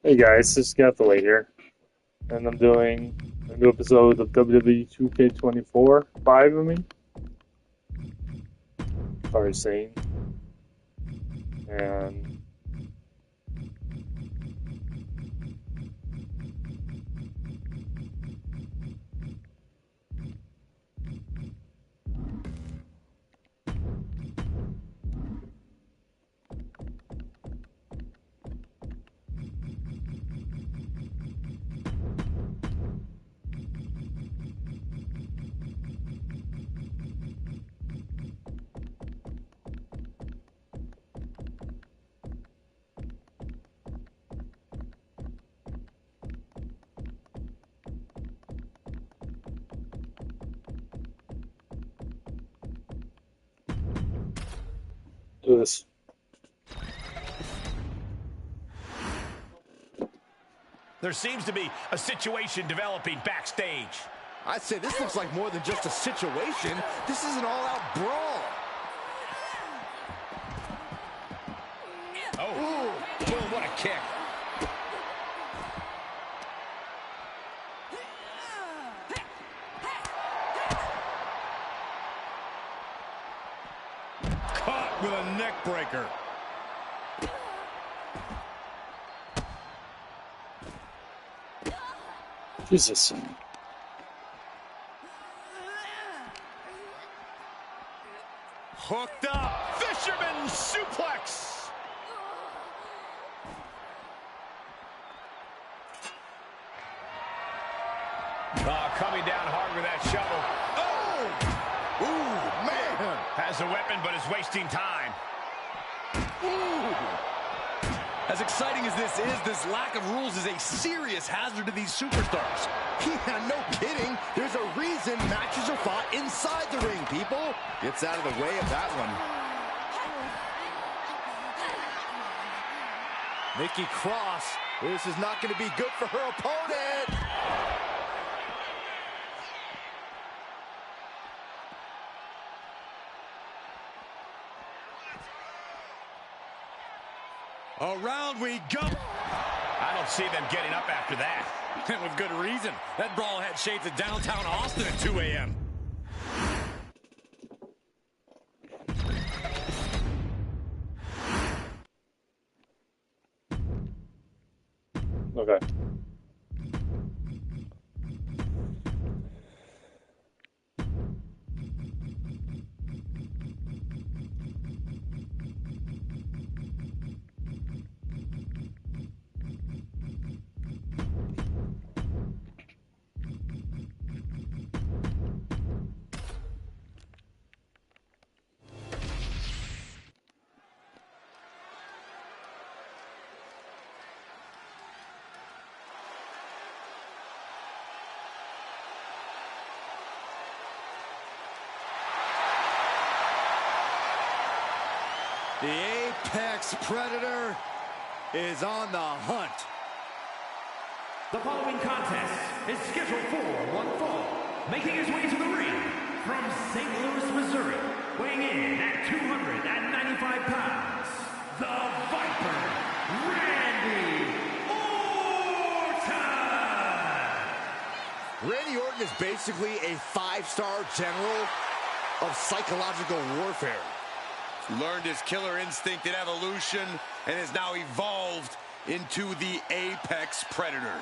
Hey guys, it's Gathaway here, and I'm doing a new episode of WWE2K24, 5 of me, sorry saying, and do this. There seems to be a situation developing backstage. I'd say this looks like more than just a situation. This is an all-out brawl. Oh, boom, what a kick. Caught with a neck breaker. Jesus. Hooked up. Fisherman suplex. Coming down hard with that shovel. Oh! Ooh, man! Has a weapon, but is wasting time. Ooh! As exciting as this lack of rules is a serious hazard to these superstars. Yeah, no kidding. There's a reason matches are fought inside the ring, people. Gets out of the way of that one. Nikki Cross. This is not going to be good for her opponent. Around we go. I don't see them getting up after that. And with good reason. That brawl had shades of downtown Austin at 2 a.m. Okay. The Apex Predator is on the hunt. The following contest is scheduled for one fall. Making his way to the ring from St. Louis, Missouri, weighing in at 295 pounds, the Viper, Randy Orton! Randy Orton is basically a five-star general of psychological warfare. Learned his killer instinct in evolution and has now evolved into the Apex Predator.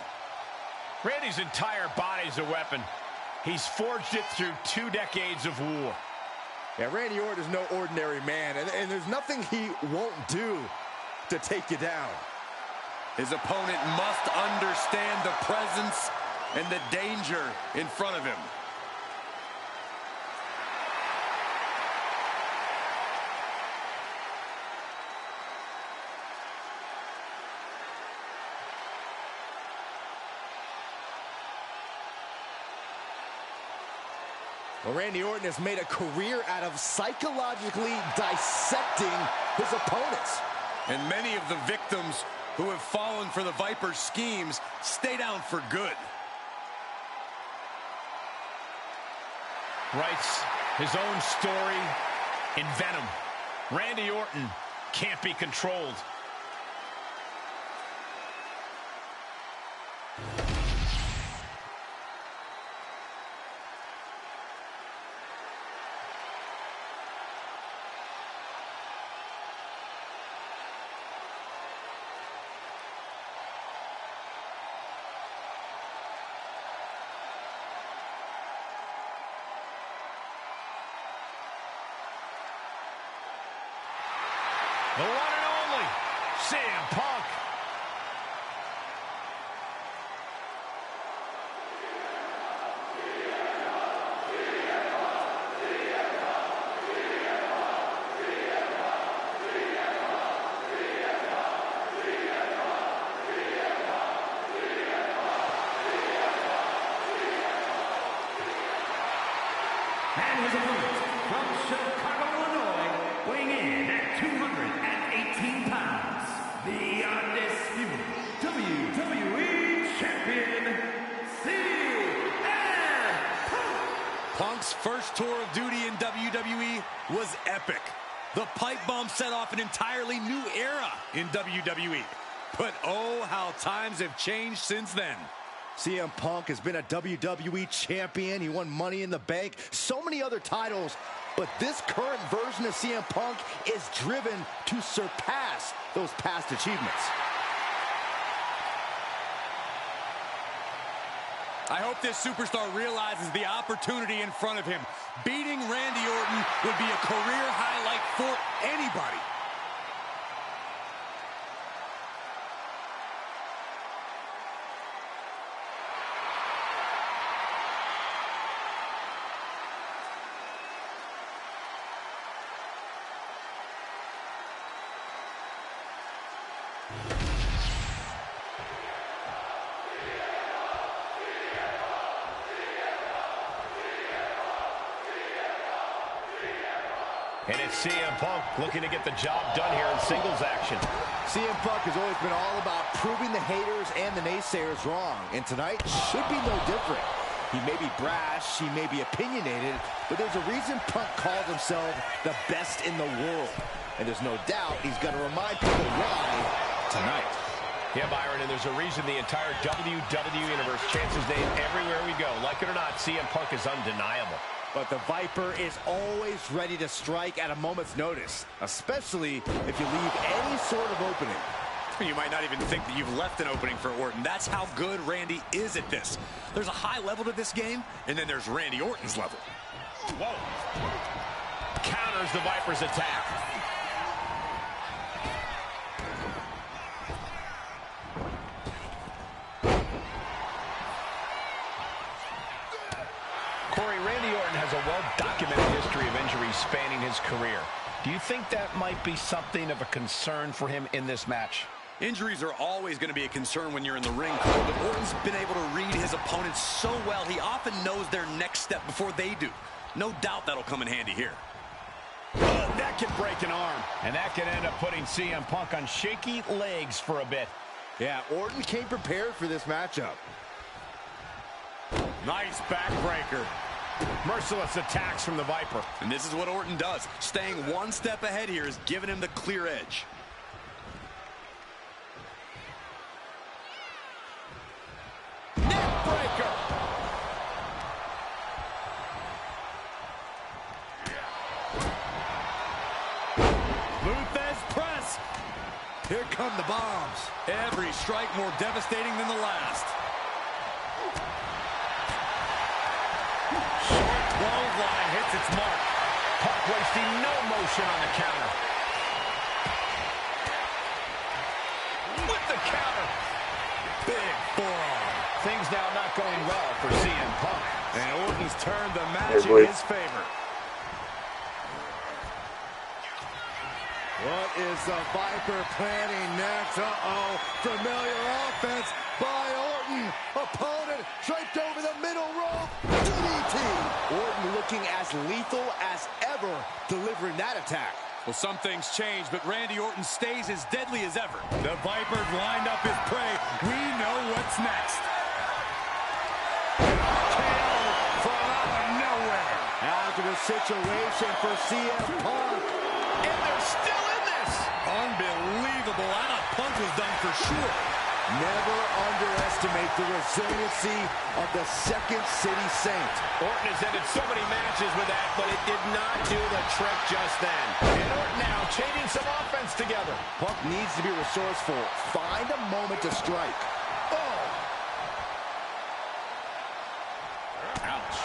Randy's entire body's a weapon. He's forged it through 2 decades of war. Yeah, Randy Orton is no ordinary man, and there's nothing he won't do to take you down. His opponent must understand the presence and the danger in front of him. Well, Randy Orton has made a career out of psychologically dissecting his opponents. And many of the victims who have fallen for the Viper's schemes stay down for good. Writes his own story in Venom. Randy Orton can't be controlled. The one and only CM Punk. And his opponent from Chicago, Illinois, weighing in at 218 pounds, the undisputed WWE Champion, CM Punk. Punk's first tour of duty in WWE was epic. The pipe bomb set off an entirely new era in WWE. But oh, how times have changed since then. CM Punk has been a WWE champion. He won Money in the Bank, so many other titles. But this current version of CM Punk is driven to surpass those past achievements. I hope this superstar realizes the opportunity in front of him. Beating Randy Orton would be a career highlight for anybody. And it's CM Punk looking to get the job done here in singles action. CM Punk has always been all about proving the haters and the naysayers wrong. And tonight should be no different. He may be brash, he may be opinionated, but there's a reason Punk calls himself the best in the world. And there's no doubt he's going to remind people why tonight. Yeah, Byron, and there's a reason the entire WWE Universe chants his name everywhere we go. Like it or not, CM Punk is undeniable. But the Viper is always ready to strike at a moment's notice, especially if you leave any sort of opening. You might not even think that you've left an opening for Orton. That's how good Randy is at this. There's a high level to this game, and then there's Randy Orton's level. Whoa. Counters the Viper's attack. Corey, Randy Orton has a well-documented history of injuries spanning his career. Do you think that might be something of a concern for him in this match? Injuries are always going to be a concern when you're in the ring, Cole, but Orton's been able to read his opponents so well, he often knows their next step before they do. No doubt that'll come in handy here. That can break an arm. And that can end up putting CM Punk on shaky legs for a bit. Yeah, Orton came prepared for this matchup. Nice backbreaker. Merciless attacks from the Viper. And this is what Orton does. Staying one step ahead here is giving him the clear edge. Neckbreaker. Luthez press. Here come the bombs. Every strike more devastating than the last. Short clothesline hits its mark. Punk wasting no motion on the counter. With the counter. Big forearm. Things now not going well for CM Punk. And Orton's turned the match in his favor. What is the Viper planning next? Uh-oh. Familiar offense by Orton. Opponent draped over the middle rope. DDT. Orton looking as lethal as ever, delivering that attack. Well, some things change, but Randy Orton stays as deadly as ever. The Viper's lined up his prey. We know what's next. KO from out of nowhere. After the situation for CM Punk. And they're still in this. Unbelievable. I thought Punk was done for sure. Never underestimate the resiliency of the Second City Saint. Orton has ended so many matches with that, but it did not do the trick just then. And Orton now chaining some offense together. Punk needs to be resourceful. Find a moment to strike. Oh! Ouch.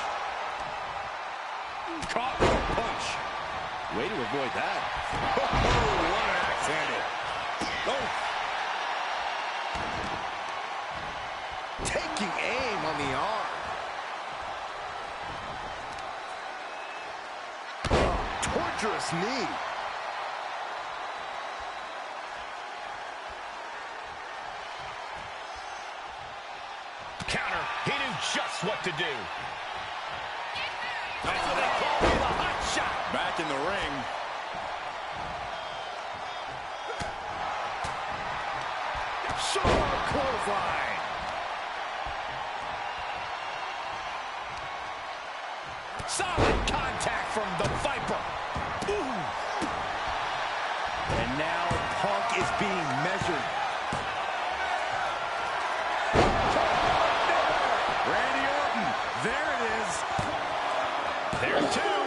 Caught with a punch. Way to avoid that. Oh, what an right-handed. Oh. Taking aim on the arm. Torturous knee. Counter. He knew just what to do. That's what they call the hot shot. Back in the ring. Sharp clothesline. Solid contact from the Viper. Ooh. And now Punk is being measured. Randy Orton, there it is. There two.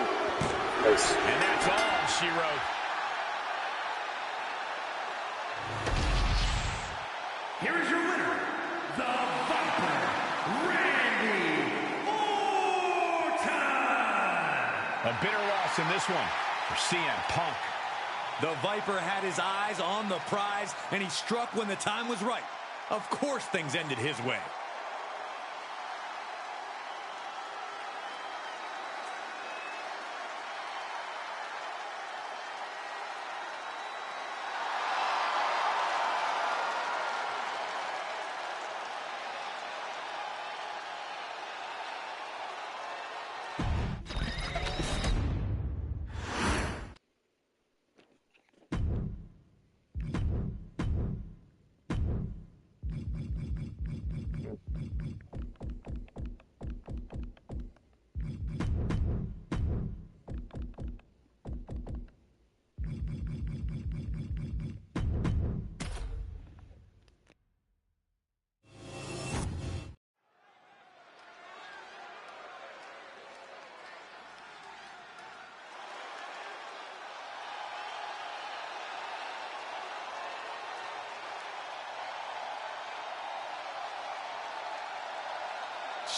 Nice. And that's all she wrote. Here is your winner, the Viper, Randy Orton. A bitter loss in this one for CM Punk. The Viper had his eyes on the prize, and he struck when the time was right. Of course things ended his way.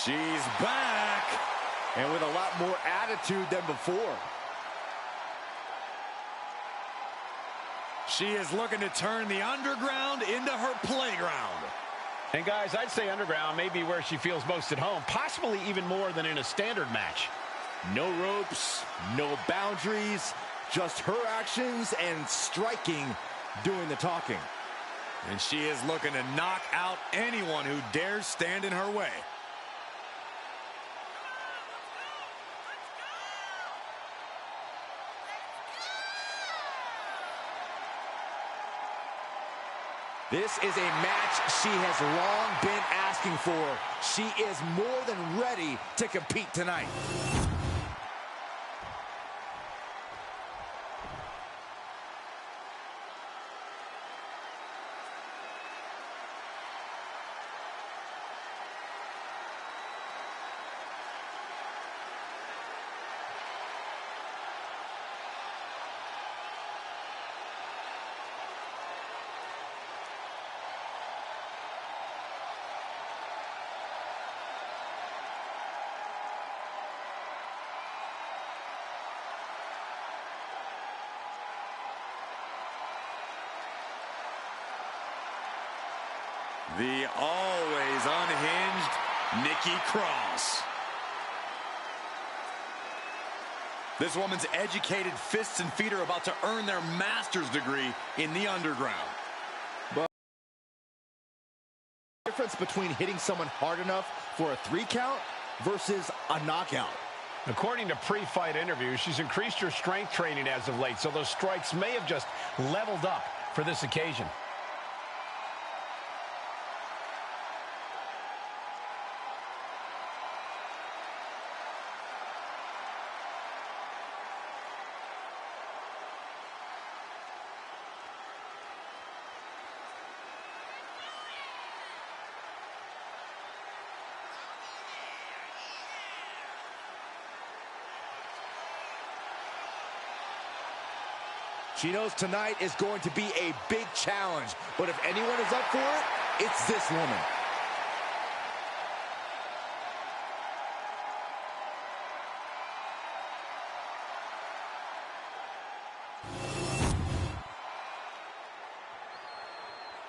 She's back, and with a lot more attitude than before. She is looking to turn the underground into her playground. And guys, I'd say underground may be where she feels most at home, possibly even more than in a standard match. No ropes, no boundaries, just her actions and striking doing the talking. And she is looking to knock out anyone who dares stand in her way. This is a match she has long been asking for. She is more than ready to compete tonight. The always unhinged Nikki Cross. This woman's educated fists and feet are about to earn their master's degree in the underground. But the difference between hitting someone hard enough for a 3 count versus a knockout. According to pre-fight interviews, she's increased her strength training as of late, so those strikes may have just leveled up for this occasion. She knows tonight is going to be a big challenge, but if anyone is up for it, it's this woman.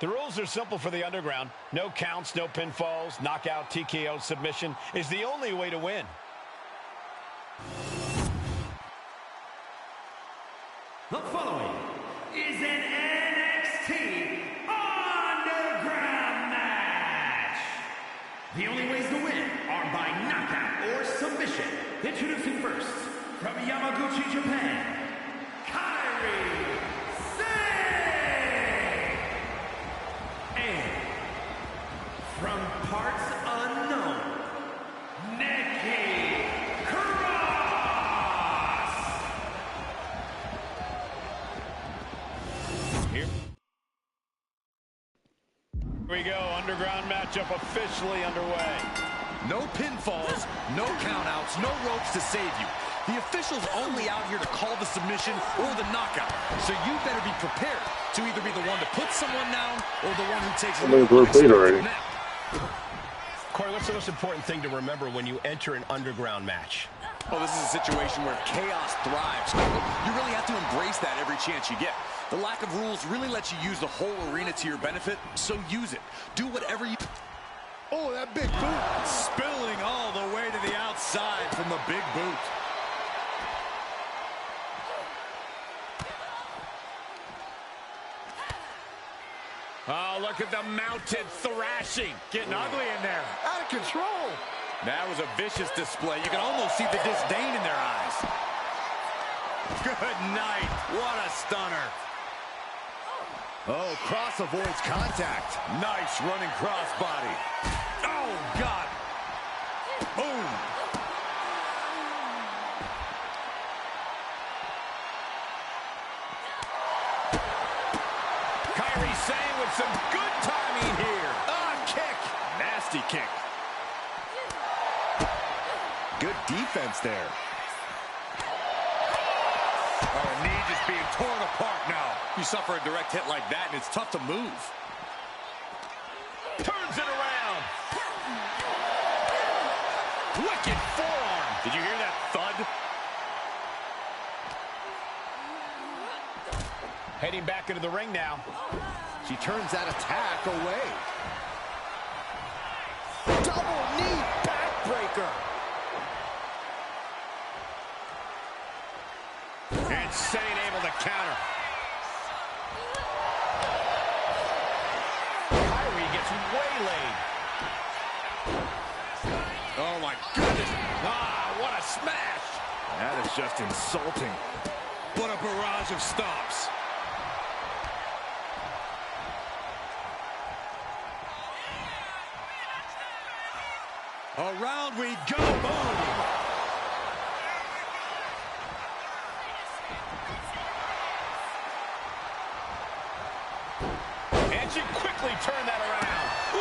The rules are simple for the Underground. No counts, no pinfalls, knockout, TKO, submission is the only way to win. The following is an NXT Underground match. The only ways to win are by knockout or submission. Introducing first, from Yamaguchi, Japan, Kairi Sane. And from parts unknown, Nikki Cross. Here we go. Underground matchup officially underway. No pinfalls, no countouts, no ropes to save you. The official's only out here to call the submission or the knockout. So you better be prepared to either be the one to put someone down or the one who takes a already. nap. Corey, what's the most important thing to remember when you enter an Underground match? Well, this is a situation where chaos thrives. You really have to embrace that every chance you get. The lack of rules really lets you use the whole arena to your benefit, so use it. Do whatever you... Oh, that big boot spilling all the way to the outside from the big boot. Oh, look at the mounted thrashing. Getting ugly in there. Out of control. That was a vicious display. You can almost see the disdain in their eyes. Good night. What a stunner. Oh, Cross avoids contact. Nice running crossbody. Oh, God. Boom. Kairi Sane with some good timing here. Kick. Nasty kick. Good defense there. Oh, knee just being torn apart now. You suffer a direct hit like that, and it's tough to move. Turns it around. Wicked forearm. Did you hear that thud? Heading back into the ring now. She turns that attack away. Double knee backbreaker. And Sane able to counter. Kairi gets waylaid. Oh, my goodness. Ah, what a smash. That is just insulting. What a barrage of stomps. Around we go. Boom. And she quickly turned that around. Ooh.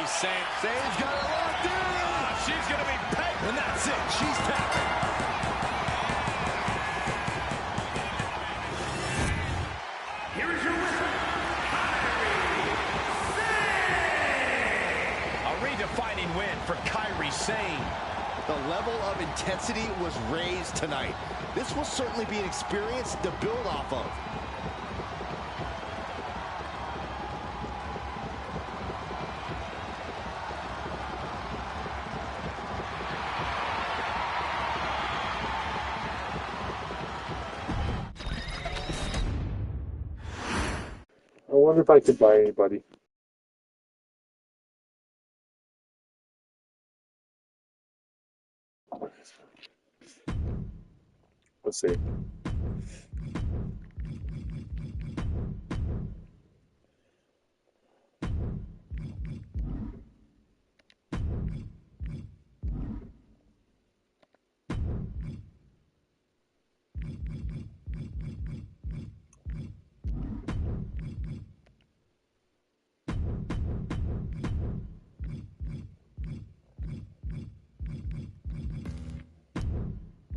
Sane's got it locked in. She's going to be pegged. And that's it. She's tapped. Here is your winner, Kairi Sane. A redefining win for Kairi Sane. The level of intensity was raised tonight. This will certainly be an experience to build off of. I wonder if I could buy anybody. Let's see.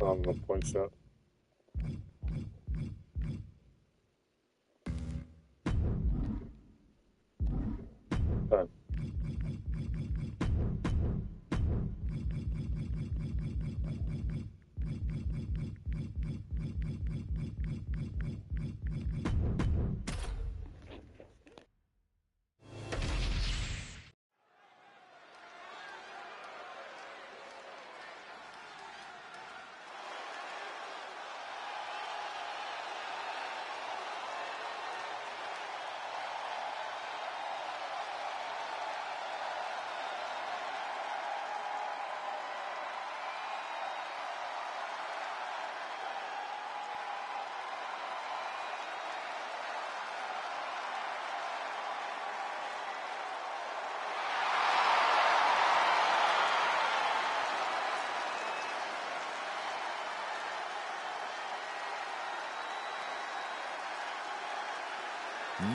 A point shot. Time.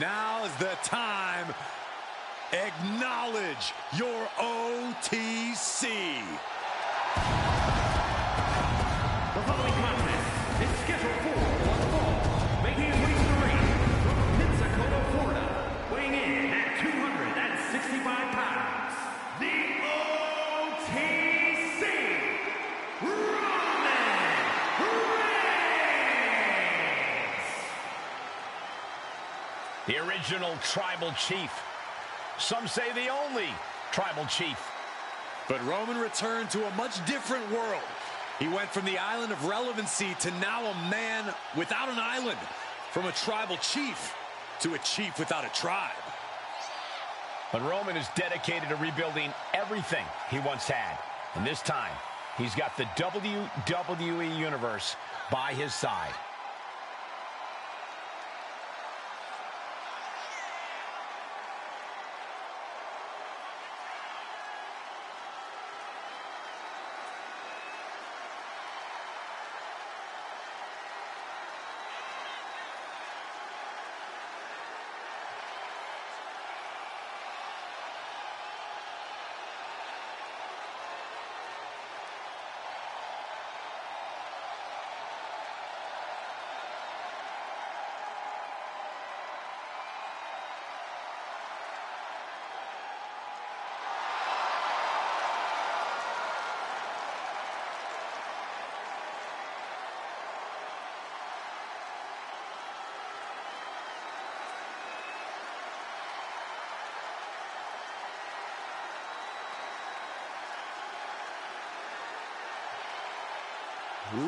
Now's the time. Acknowledge your OTC. The following contest is scheduled for one fall, making his way to the ring from Pensacola, Florida, weighing in at 265 pounds, the OTC, Roman Reigns! The original tribal chief. Some say the only tribal chief. But Roman returned to a much different world. He went from the island of relevancy to now a man without an island. From a tribal chief to a chief without a tribe. But Roman is dedicated to rebuilding everything he once had. And this time, he's got the WWE Universe by his side.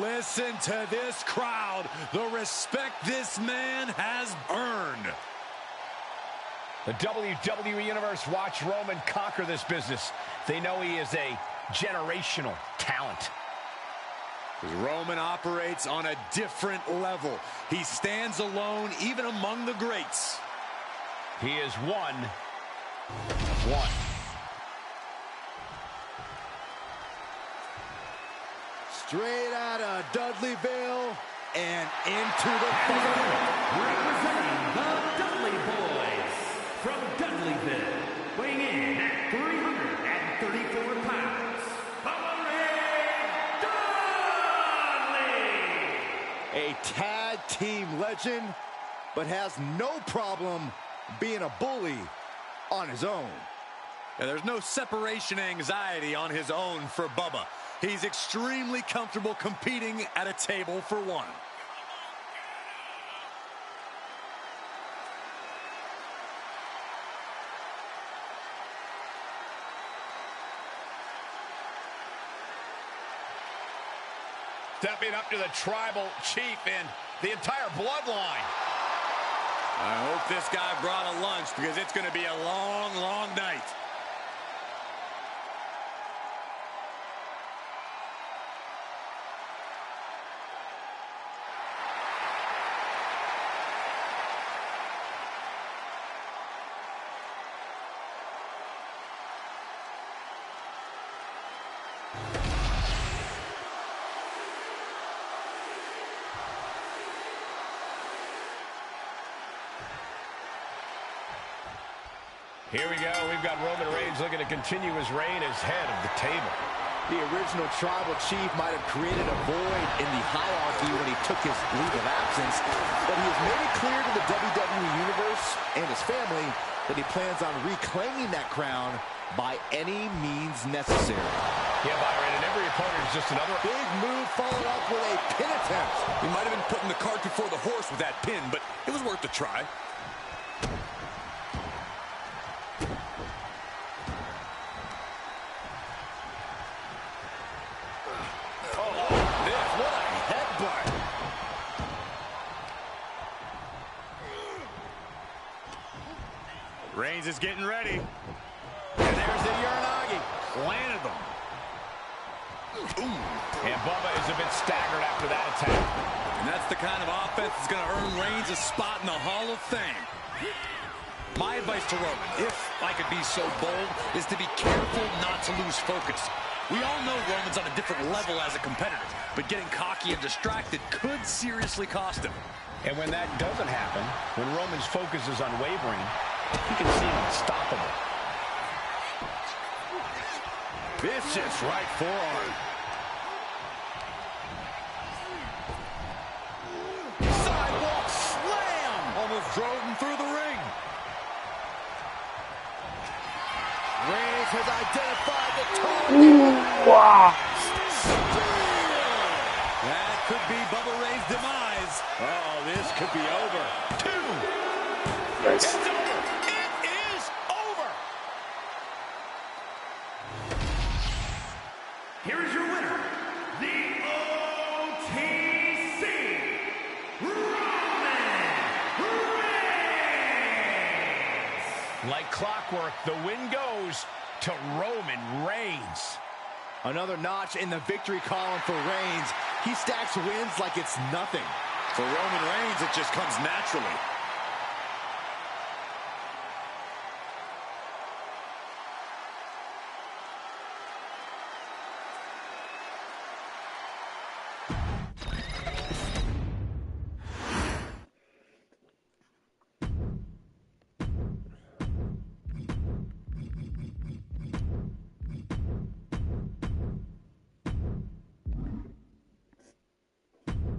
Listen to this crowd, the respect this man has earned. The WWE Universe watched Roman conquer this business. They know he is a generational talent. Roman operates on a different level. He stands alone even among the greats. He is one of one. Straight out of Dudleyville and into the fight. Representing the Dudley Boys from Dudleyville, weighing in at 334 pounds, Dudley! A tag team legend, but has no problem being a bully on his own. Yeah, there's no separation anxiety on his own for Bubba. He's extremely comfortable competing at a table for one. Stepping up to the tribal chief and the entire bloodline. I hope this guy brought a lunch because it's going to be a long, long night. Here we go. We've got Roman Reigns looking to continue his reign as head of the table. The original tribal chief might have created a void in the hierarchy when he took his leave of absence, but he has made it clear to the WWE Universe and his family that he plans on reclaiming that crown by any means necessary. Yeah, Byron, and every opponent is just another Big move followed up with a pin attempt. He might have been putting the cart before the horse with that pin, but it was worth a try. Reigns is getting ready. And there's the Uranagi. Landed them. And Bubba is a bit staggered after that attack. And that's the kind of offense that's going to earn Reigns a spot in the Hall of Fame. My advice to Roman, if I could be so bold, is to be careful not to lose focus. We all know Roman's on a different level as a competitor, but getting cocky and distracted could seriously cost him. And when that doesn't happen, when Roman's focus is unwavering, you can see him unstoppable. Vicious right forearm. Sidewalk slam! Almost drove him through the ring. Reigns has identified the target. Wow. That could be Bubba Ray's demise. Oh, this could be over. Two. Nice. It's over. It is over. Here is your winner, the OTC, Roman Reigns. Like clockwork, the win goes to Roman Reigns. Another notch in the victory column for Reigns. He stacks wins like it's nothing. For Roman Reigns, it just comes naturally.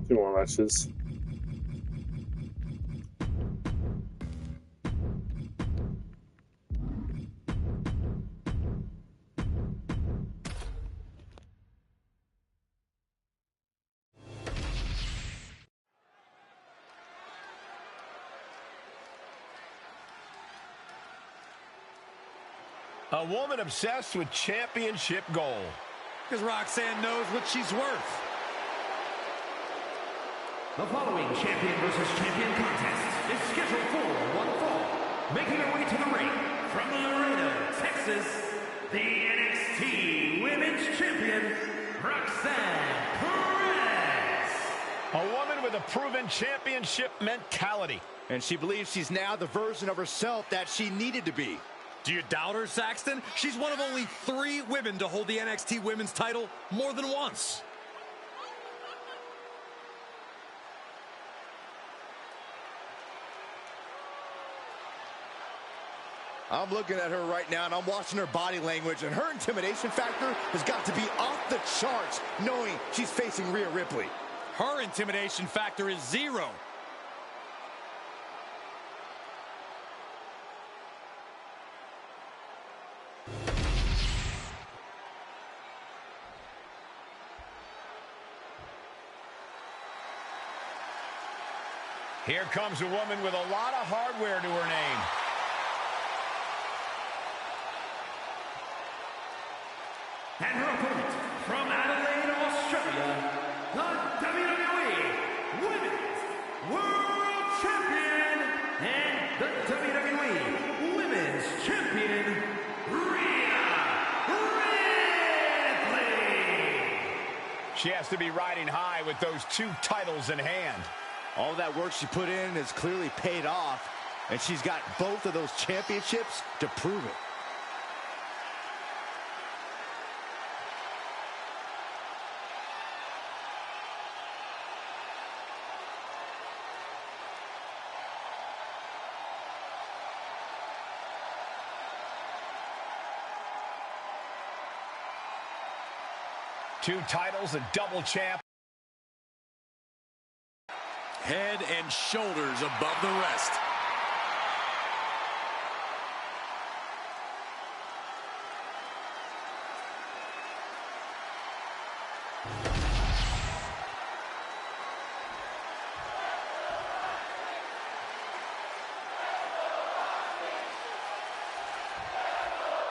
Two more matches. A woman obsessed with championship gold. Because Roxanne knows what she's worth. The following champion versus champion contest is scheduled for one fall. Making her way to the ring from Laredo, Texas, the NXT Women's Champion, Roxanne Perez. A woman with a proven championship mentality. And she believes she's now the version of herself that she needed to be. Do you doubt her, Saxton? She's one of only 3 women to hold the NXT Women's title more than once. I'm looking at her right now, and I'm watching her body language, and her intimidation factor has got to be off the charts, knowing she's facing Rhea Ripley. Her intimidation factor is 0. Here comes a woman with a lot of hardware to her name. And her opponent from Adelaide, Australia, the WWE Women's World Champion and the WWE Women's Champion, Rhea Ripley. She has to be riding high with those 2 titles in hand. All that work she put in has clearly paid off, and she's got both of those championships to prove it. 2 titles, a double champ. Head and shoulders above the rest.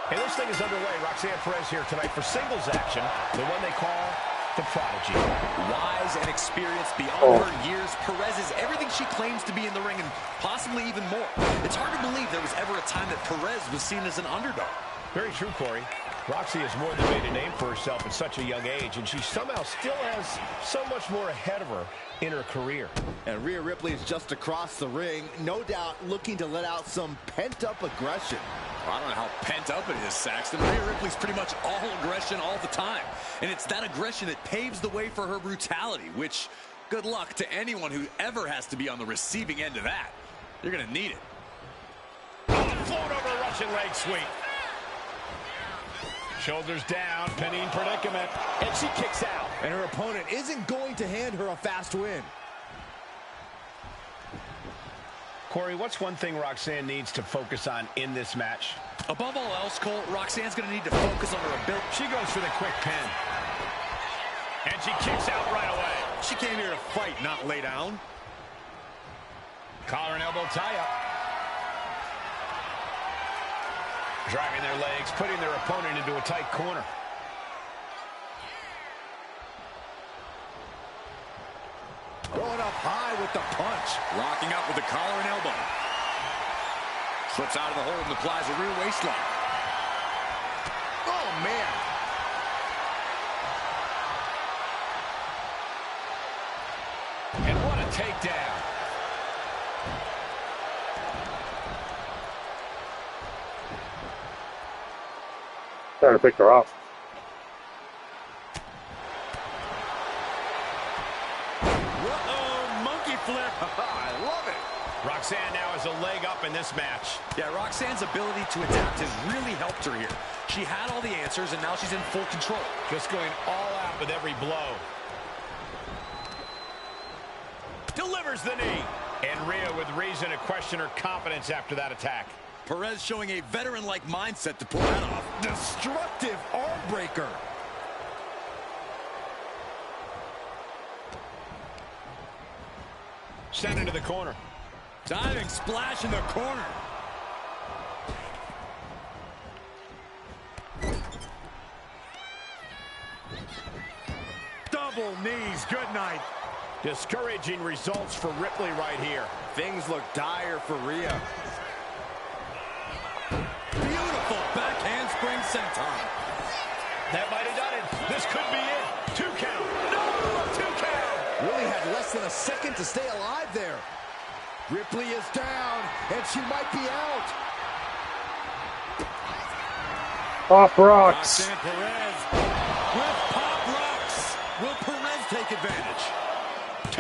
Hey, this thing is underway. Roxanne Perez here tonight for singles action, the one they call the Prodigy. Wise and experienced beyond her years, Perez is everything she claims to be in the ring and possibly even more. It's hard to believe there was ever a time that Perez was seen as an underdog. Very true, Corey. Roxy has more than made a name for herself at such a young age, and she somehow still has so much more ahead of her in her career. And Rhea Ripley is just across the ring, no doubt looking to let out some pent-up aggression. Well, I don't know how pent up it is, Saxton. Rhea Ripley's pretty much all aggression all the time. And it's that aggression that paves the way for her brutality, which, good luck to anyone who ever has to be on the receiving end of that. You're going to need it. Float over Russian leg sweep. Shoulders down, pinning predicament, and she kicks out. And her opponent isn't going to hand her a fast win. Corey, what's one thing Roxanne needs to focus on in this match? Above all else, Cole, Roxanne's going to need to focus on her ability. She goes for the quick pin. And she kicks out right away. She came here to fight, not lay down. Collar and elbow tie-up. Driving their legs, putting their opponent into a tight corner. Going up high with the punch. Locking up with the collar and elbow. Slips out of the hold and applies a rear waistlock. Oh, man. And what a takedown. Trying to pick her off. Whoa, monkey flip. I love it. Roxanne now has a leg up in this match. Yeah, Roxanne's ability to adapt has really helped her here. She had all the answers, and now she's in full control. Just going all out with every blow. Delivers the knee. And Rhea with reason to question her confidence after that attack. Perez showing a veteran-like mindset to pull that off. Destructive arm breaker. Sent into the corner. Diving splash in the corner. Double knees, good night. Discouraging results for Ripley right here. Things look dire for Rhea. Beautiful back handspring senton. That might have done it. This could be it. 2 count. No, 2 count. Really had less than a second to stay alive there. Ripley is down, and she might be out. Pop rocks. Roxanne Perez with pop rocks. Will Perez take advantage? 2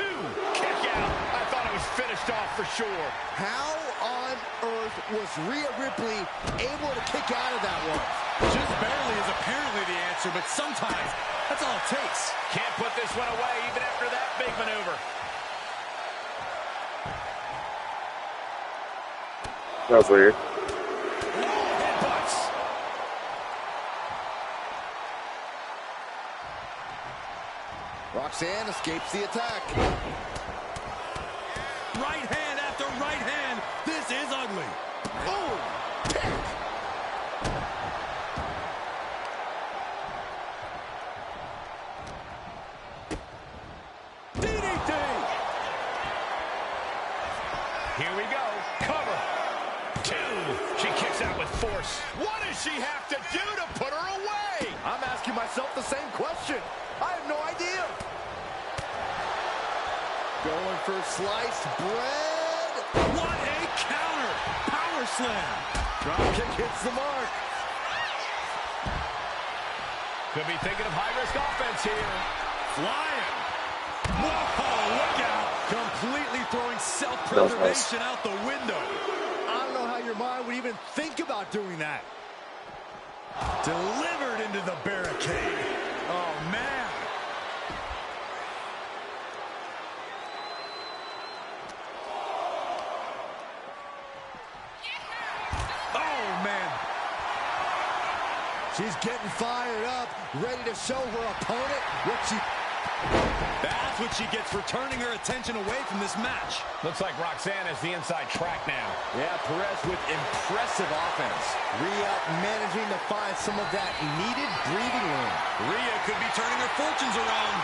kick out. I thought it was finished off for sure. How on earth was Rhea Ripley able to kick out of that one? Just barely is apparently the answer, but sometimes that's all it takes. Can't put this one away even after that big maneuver. That was weird. Headbutts. Roxanne escapes the attack. Right hand after right hand. This is ugly. Boom! Kick! DDT! Here we go. Cover. 2. She kicks out with force. What does she have to do to put her away? I'm asking myself the same question. I have no idea. Going for sliced bread. What a counter! Power slam! Drop kick hits the mark. Could be thinking of high-risk offense here. Flying! Whoa, look out! Completely throwing self-preservation out the window. I don't know how your mind would even think about doing that. Delivered into the barricade. Oh, man. She's getting fired up, ready to show her opponent what she... That's what she gets for turning her attention away from this match. Looks like Roxanne has the inside track now. Yeah, Perez with impressive offense. Rhea managing to find some of that needed breathing room. Rhea could be turning her fortunes around.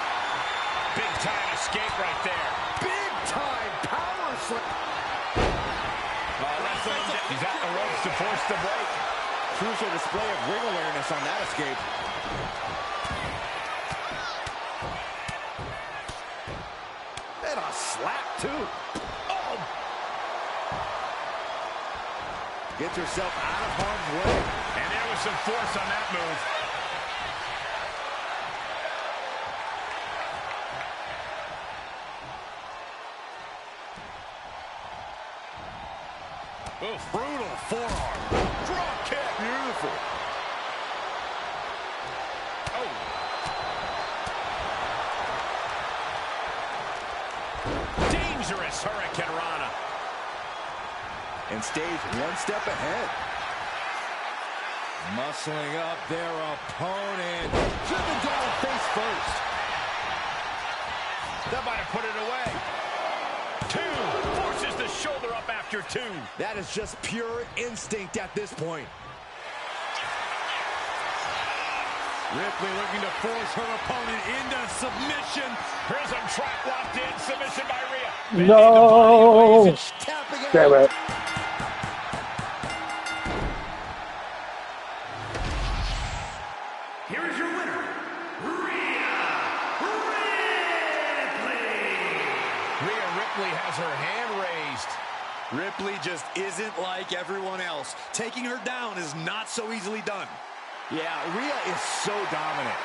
Big time escape right there. Big time power slam. He's at the ropes to force the break. Crucial display of ring awareness on that escape. And a slap, too. Oh! Gets herself out of harm's way. And there was some force on that move. Oh, brutal forearm. Drop kick. Beautiful. Oh. Dangerous Hurricane Rana. And stays one step ahead. Muscling up their opponent. Driven down face first. That might have put it away. Two. Forces the shoulder up after two. That is just pure instinct at this point. Ripley looking to force her opponent into submission. Prism trap locked in. Submission by Rhea. No! Tapping out. Damn it. Here is your winner, Rhea Ripley. Rhea Ripley has her hand raised. Ripley just isn't like everyone else. Taking her down is not so easily done. Yeah, Rhea is so dominant.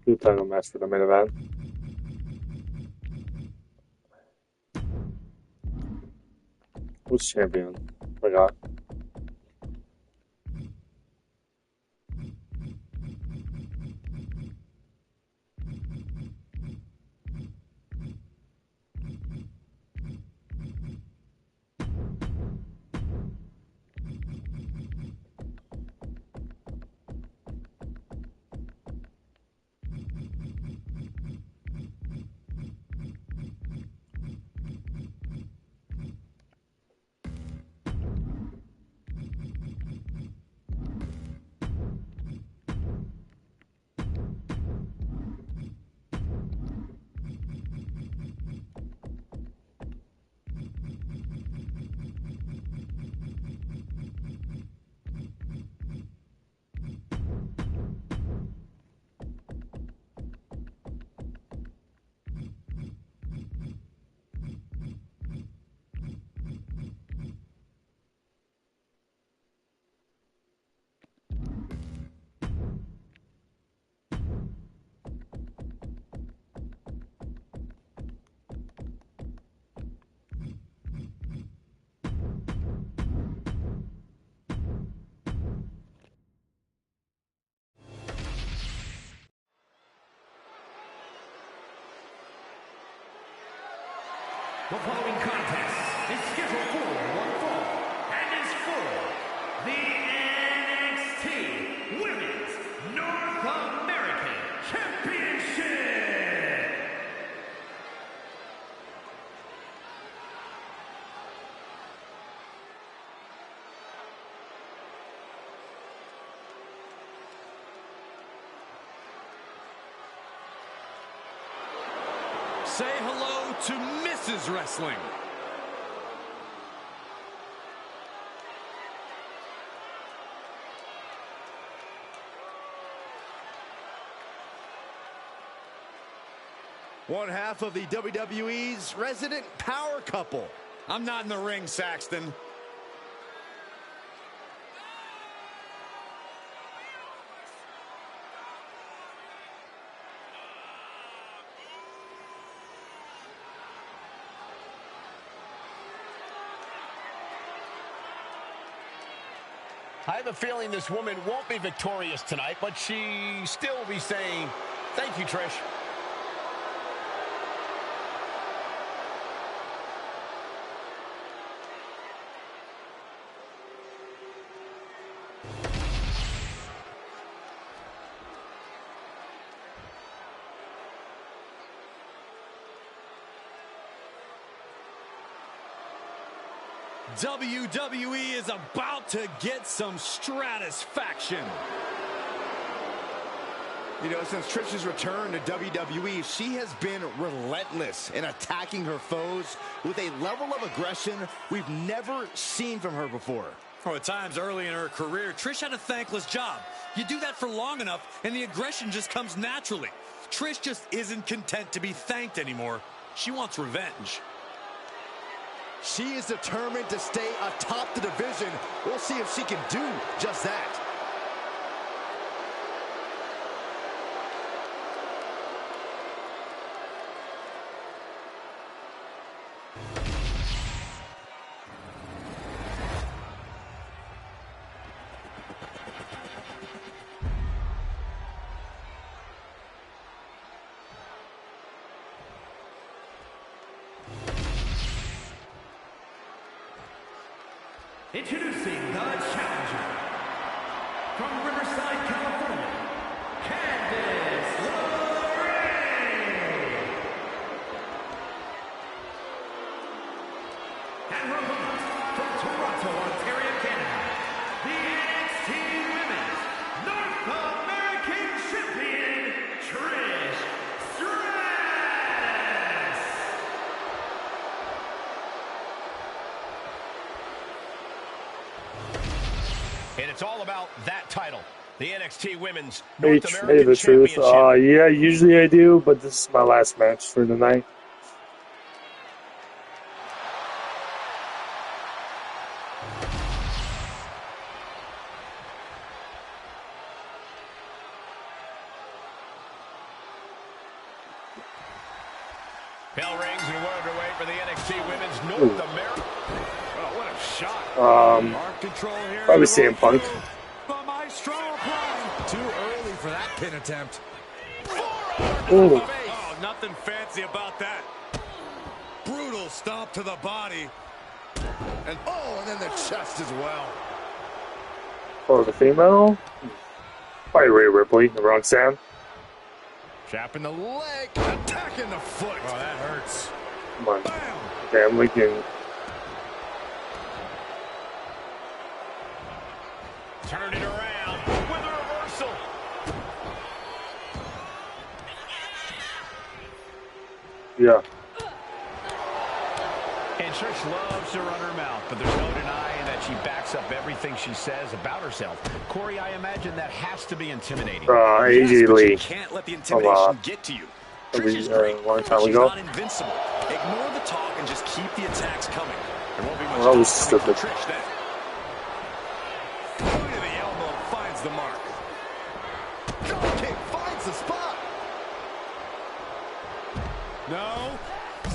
Two title match for the main event. Who's champion? Forgot. The following contest is scheduled for one fall and is for the NXT Women's North American Championship. Say hello to Mrs. Wrestling. One half of the WWE's resident power couple. I'm not in the ring, Saxton. I have a feeling this woman won't be victorious tonight, but she still will be saying, thank you, Trish. WWE is about to get some stratisfaction. You know, since Trish's return to WWE, she has been relentless in attacking her foes with a level of aggression we've never seen from her before. Oh, at times early in her career, Trish had a thankless job. You do that for long enough, and the aggression just comes naturally. Trish just isn't content to be thanked anymore. She wants revenge. She is determined to stay atop the division. We'll see if she can do just that. Introducing the challenger from Riverside, California, Candice LeRae. And her opponent from Toronto, Ontario, Canada, the NXT Women's North American Champion, Trish Stratus. And it's all about that title, the NXT Women's Hey, North hey, American the truth. Championship. Yeah, usually I do, but this is my last match for the night. Bell rings and we're underway for the NXT Women's North American. Oh, what a shot. Um, Arm control here. Probably CM Punk. The Maestro applied. Too early for that pin attempt. Ooh. Oh, nothing fancy about that. Brutal stomp to the body. And then the chest as well. For the female, probably Rhea Ripley, the Roxanne. Chapping the leg, attacking the foot. Oh, that hurts. Come on, Bam. family can. Turn it around with a reversal. Yeah. And Trish loves to run her mouth, but there's no denying that she backs up everything she says about herself. Corey, I imagine that has to be intimidating. AJ But Lee. you can't let the intimidation get to you. Trish is great. A long time She's ago. not invincible. Ignore the talk and just keep the attacks coming. There won't be much Well, that was talk coming stupid. from Trish then. Going to the elbow, finds the mark. Drop kick finds the spot. No.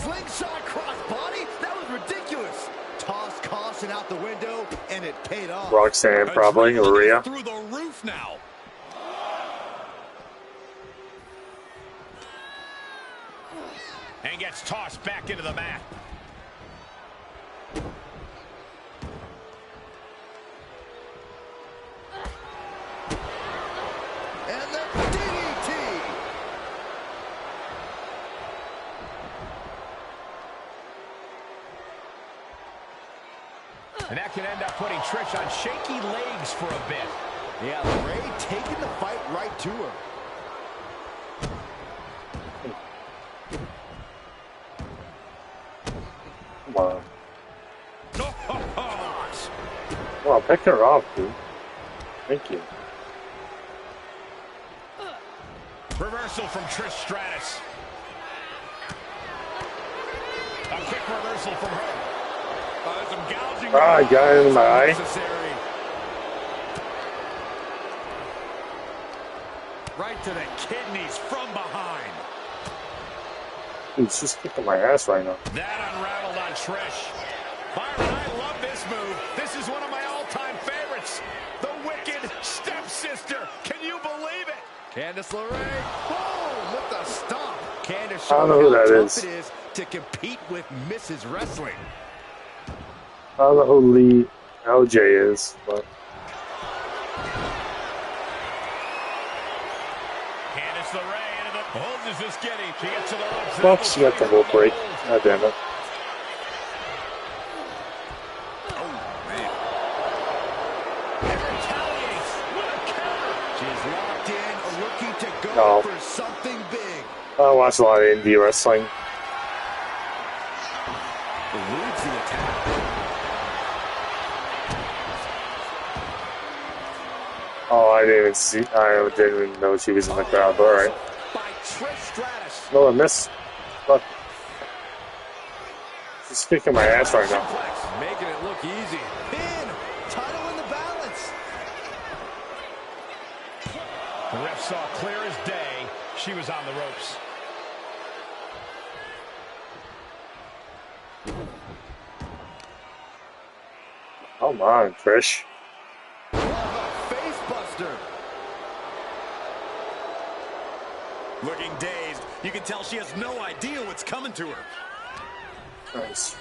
Slingshot crossbody? That was ridiculous. Toss caution out the window, and it paid off. Roxanne, probably, or Adrenaline Rhea. is through the roof now. And gets tossed back into the mat. And the DDT. And that can end up putting Trish on shaky legs for a bit. Yeah, Ray taking the fight right to her. Come on. Well, pick her off, dude. Thank you. Reversal from Trish Stratus. A quick reversal from her. There's some gouging. I got it in my eye. Necessary. Right to the kidneys from behind. Dude, she's just kicking my ass right now. That unraveled on Trish. Byron, I love this move. This is one of my all-time favorites. The Candice LeRae, boom, with the stomp. Candice I don't showing know who how that tough is. it is to compete with Mrs. Wrestling. I don't know who Lee LJ is, but Candice LeRae into the holds is this getting. She gets to the ropes. fuck, she got the whole break. God damn it. She's locked in, looking to go No. for something big. I watch a lot of indie wrestling. Eludes the attack. Oh, I didn't even see. I didn't even know she was in the crowd. All right. By Trish Stratus. No, I missed. Fuck. She's kicking my ass right now. Suplex, making it look easy. Pin, title in the balance. The ref saw clear as day. She was on the ropes. Come on, Trish. Face buster. Looking dazed. You can tell she has no idea what's coming to her. Nice.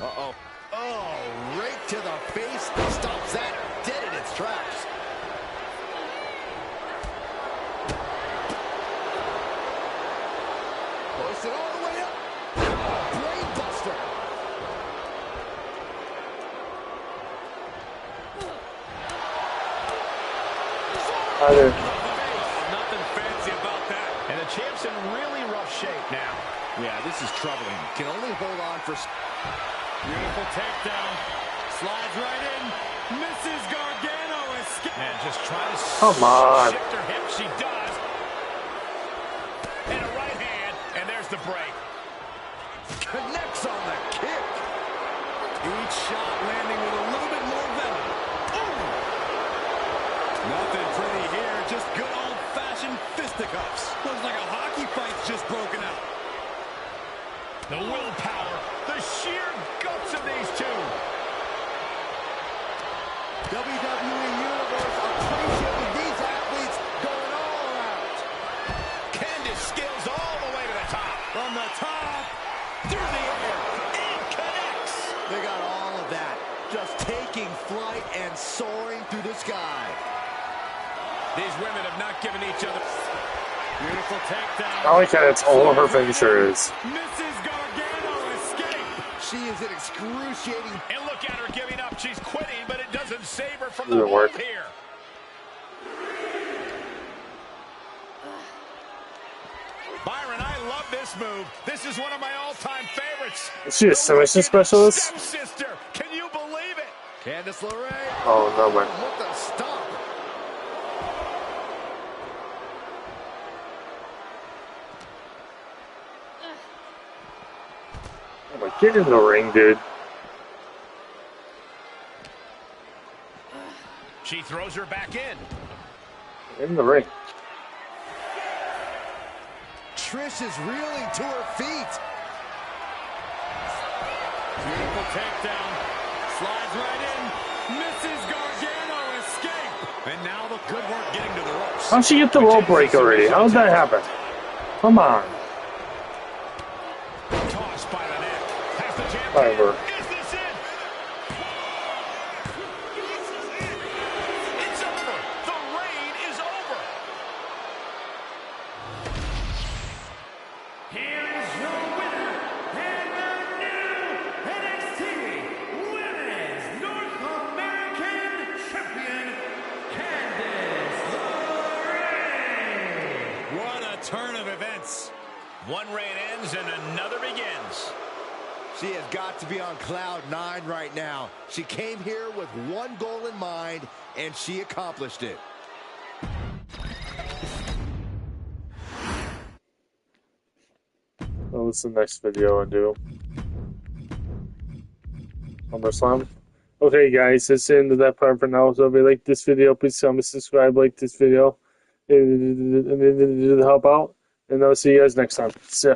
Uh-oh. Oh, right to the face. Stops that dead in its tracks. Hoist it all the way up. Brain buster. I didn't. Nothing fancy about that. And the champ's in really rough shape now. Yeah, this is troubling. Can only hold on for... Beautiful takedown. Slides right in. Mrs. Gargano escapes. And just trying to Come on. shift her hip. She does. And a right hand. And there's the break. Connects on the kick. Each shot landing with a little bit more venom. Ooh. Nothing pretty here. Just good old-fashioned fisticuffs. Looks like a hockey fight's just broken out. The willpower. The sheer guts of these two. WWE Universe appreciating these athletes going all out. Candice skills all the way to the top. From the top. Through the air. It connects. They got all of that. Just taking flight and soaring through the sky. These women have not given each other. Beautiful takedown. I like how that's all her finisher is. Mrs. Gargano escape. She is in excruciating. And look at her giving up. She's quitting, but it doesn't save her from the Doesn't hold work. here. Byron, I love this move. This is one of my all-time favorites. Is she a submission specialist? Stepsister. Can you believe it? Candice LeRae. Oh, no, man. What the stomp. Oh, my, get in the ring, dude. She throws her back in. In the ring. Trish is reeling to her feet. Beautiful takedown. Slides right in. Mrs. Gargano escape. And now the good work getting to the ropes. How'd she get the rope break already? How'd that happen? Come on. Tossed by the neck. Has the champ. Whatever. Is this it? It's over. The reign is over. Here is your winner and the new NXT Women's North American Champion, Candice LeRae. What a turn of events. One reign ends and another begins. She has got to be on cloud 9 right now. She came here with one goal in mind, and she accomplished it. Well, what's the next video I do? SummerSlam. Okay, guys, that's the end of that part for now. So if you like this video, please comment, subscribe, like this video, and help out. And I'll see you guys next time. See ya.